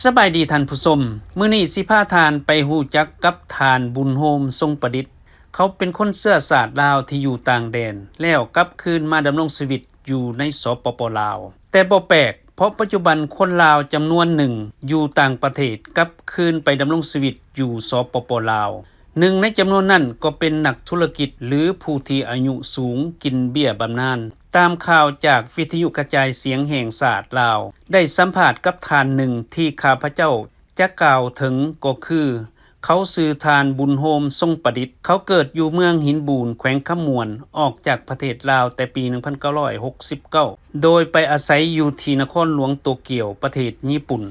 สบายดีท่านผู้ชมมื้อนี้สิพาทานไปฮู้จักกับทานบุญโฮมทรงประดิษฐ์เขาเป็นคนเชื้อชาติลาวที่อยู่ต่างแดนแล้วกลับคืนมาดำรงชีวิตอยู่ในสปป.ลาวแต่บ่แปลกเพราะปัจจุบันคนลาวจำนวนหนึ่งอยู่ต่างประเทศกลับคืนไปดำรงชีวิตอยู่สปป.ลาวหนึ่งในจำนวนนั้นก็เป็นนักธุรกิจหรือผู้ที่อายุสูงกินเบี้ยบำนาญตามข่าวจากวิทยุกระจายเสียงแห่งชาติลาวได้สัมภาษณ์กับทานหนึ่งที่ข้าพเจ้าจะกล่าวถึงก็คือเขาชื่อทานบุญโฮมทรงประดิษฐ์เขาเกิดอยู่เมืองหินบูนแขวงขมวนออกจากประเทศลาวแต่ปี 1969 โดยไปอาศัยอยู่ที่นครหลวงโตเกียวประเทศญี่ปุ่น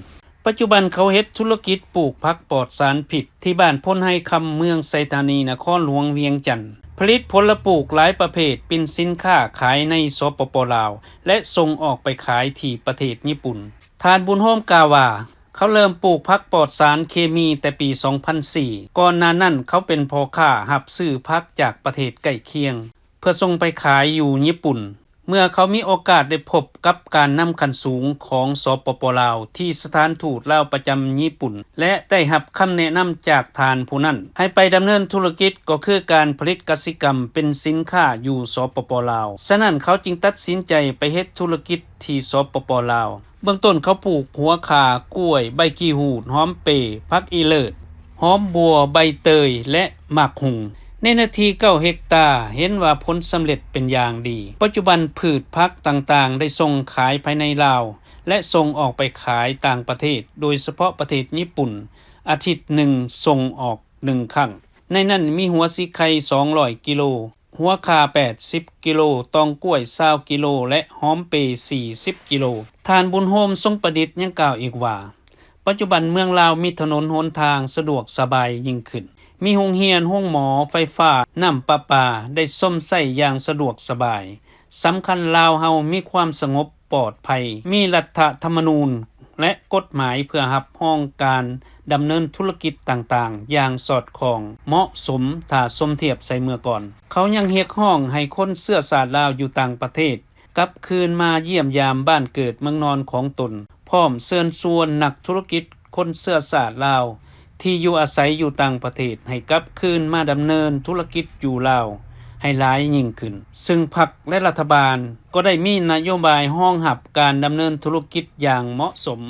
ปัจจุบันเขาเฮ็ดธุรกิจปลูกผักปลอดสารพิษที่บ้านพ้นให้คำเมืองไซธานีนครหลวงเวียงจันทน์ผลิตผลปลูกหลายประเภทเป็นสินค้าขายในสปป.ลาวและส่งออกไปขายที่ประเทศญี่ปุ่นทานบุญโฮมกล่าวว่าเขาเริ่มปลูกผักปลอดสารเคมีแต่ปี 2004 ก่อนหน้านั้นเขาเป็นพ่อค้ารับซื้อผักจากประเทศใกล้เคียงเพื่อส่งไปขายอยู่ญี่ปุ่นเมื่อเขามีโอกาสได้พบกับการนำขั้นสูงของสปป.ลาวที่สถานทูตลาวประจำญี่ปุ่นและได้รับคำแนะนำจากทานผู้นั้นให้ไปดำเนินธุรกิจก็คือการผลิตกสิกรรมเป็นสินค้าอยู่สปป.ลาวฉะนั้นเขาจึงตัดสินใจไปเฮ็ดธุรกิจที่สปป.ลาวเบื้องต้นเขาปลูกหัวข่ากล้วยใบกีหูดหอมเปผักอีเลิศหอมบัวใบเตยและหมากหุงในนาที9เฮกตาร์เห็นว่าผลสำเร็จเป็นอย่างดีปัจจุบันพืชผักต่างๆได้ส่งขายภายในลาวและส่งออกไปขายต่างประเทศโดยเฉพาะประเทศญี่ปุ่นอาทิตย์หนึ่งส่งออก1ครั้งในนั้นมีหัวสีไข่200กิโลหัวข่า80กิโลตองกล้วย20กิโลและหอมเป40กิโลทานบุญโฮมทรงประดิษฐ์ยังกล่าวอีกว่าปัจจุบันเมืองลาวมีถนนหนทางสะดวกสบายยิ่งขึ้นมีโรงเรียนโรงหมอไฟฟ้าน้ำประปาได้ซ่อมใช้อย่างสะดวกสบายสำคัญลาวเฮามีความสงบปลอดภัยมีรัฐธรรมนูญและกฎหมายเพื่อรับรองการดำเนินธุรกิจต่างๆอย่างสอดคล้องเหมาะสมถ้าสมเทียบใส่เมื่อก่อนเขายังเรียกร้องให้คนเชื้อชาติลาวอยู่ต่างประเทศกลับคืนมาเยี่ยมยามบ้านเกิดเมืองนอนของตนพร้อมเชิญชวนนักธุรกิจคนเชื้อชาติลาวที่อยู่อาศัยอยู่ต่างประเทศให้กลับคืนมาดำเนินธุรกิจอยู่ลาวให้หลายยิ่งขึ้นซึ่งพรรคและรัฐบาลก็ได้มีนโยบายรองรับการดำเนินธุรกิจอย่างเหมาะสม